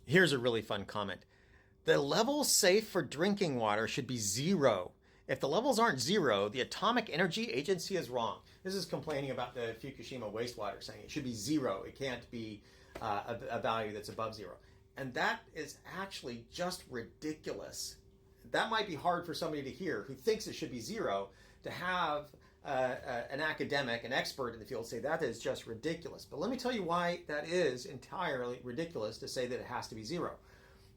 Here's a really fun comment. The level safe for drinking water should be zero. If the levels aren't zero, the Atomic Energy Agency is wrong. This is complaining about the Fukushima wastewater, saying it should be zero. It can't be a value that's above zero. And that is actually just ridiculous. That might be hard for somebody to hear who thinks it should be zero, to have an academic, an expert in the field say that is just ridiculous. But let me tell you why that is entirely ridiculous to say that it has to be zero.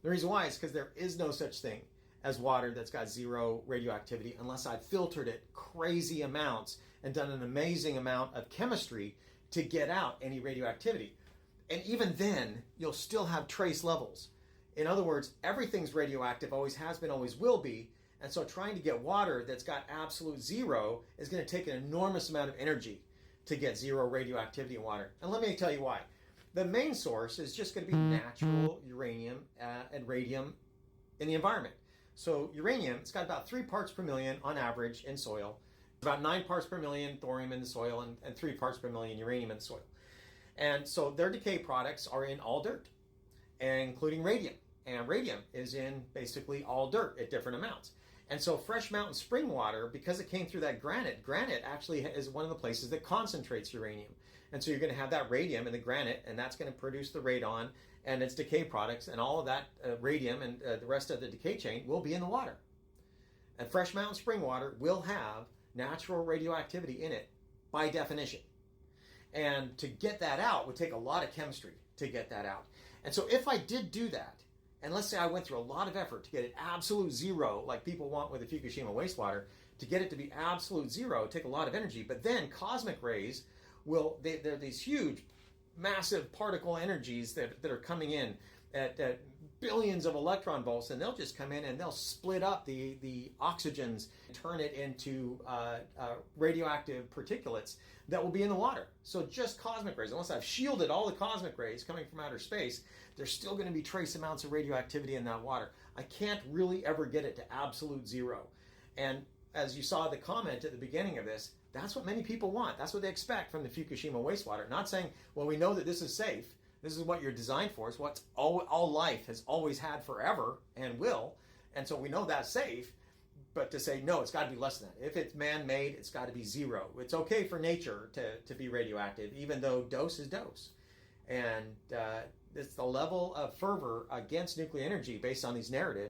The reason why is because there is no such thing as water that's got zero radioactivity unless I've filtered it crazy amounts and done an amazing amount of chemistry to get out any radioactivity. And even then, you'll still have trace levels. In other words, everything's radioactive, always has been, always will be. And so trying to get water that's got absolute zero is going to take an enormous amount of energy to get zero radioactivity in water. And let me tell you why. The main source is just going to be natural uranium and radium in the environment. So uranium, it's got about 3 parts per million on average in soil, about 9 parts per million thorium in the soil, and 3 parts per million uranium in the soil. And so their decay products are in all dirt, including radium. And radium is in basically all dirt at different amounts. And so fresh mountain spring water, because it came through that granite actually is one of the places that concentrates uranium. And so you're going to have that radium in the granite, and that's going to produce the radon and its decay products, and all of that radium and the rest of the decay chain will be in the water. And fresh mountain spring water will have natural radioactivity in it by definition. And to get that out would take a lot of chemistry to get that out. And so if I did do that, and let's say I went through a lot of effort to get it absolute zero, like people want with the Fukushima wastewater, to get it to be absolute zero, take a lot of energy. But then cosmic rays they're these huge, massive particle energies that are coming in at billions of electron volts, and they'll just come in and they'll split up the oxygens, turn it into radioactive particulates that will be in the water. So just cosmic rays, unless I've shielded all the cosmic rays coming from outer space, there's still going to be trace amounts of radioactivity in that water. I can't really ever get it to absolute zero. And as you saw the comment at the beginning of this, that's what many people want. That's what they expect from the Fukushima wastewater. Not saying, well, we know that this is safe. This is what you're designed for. It's what all life has always had forever and will. And so we know that's safe. But to say, no, it's got to be less than that. If it's man-made, it's got to be zero. It's okay for nature to be radioactive, even though dose is dose. And it's the level of fervor against nuclear energy based on these narratives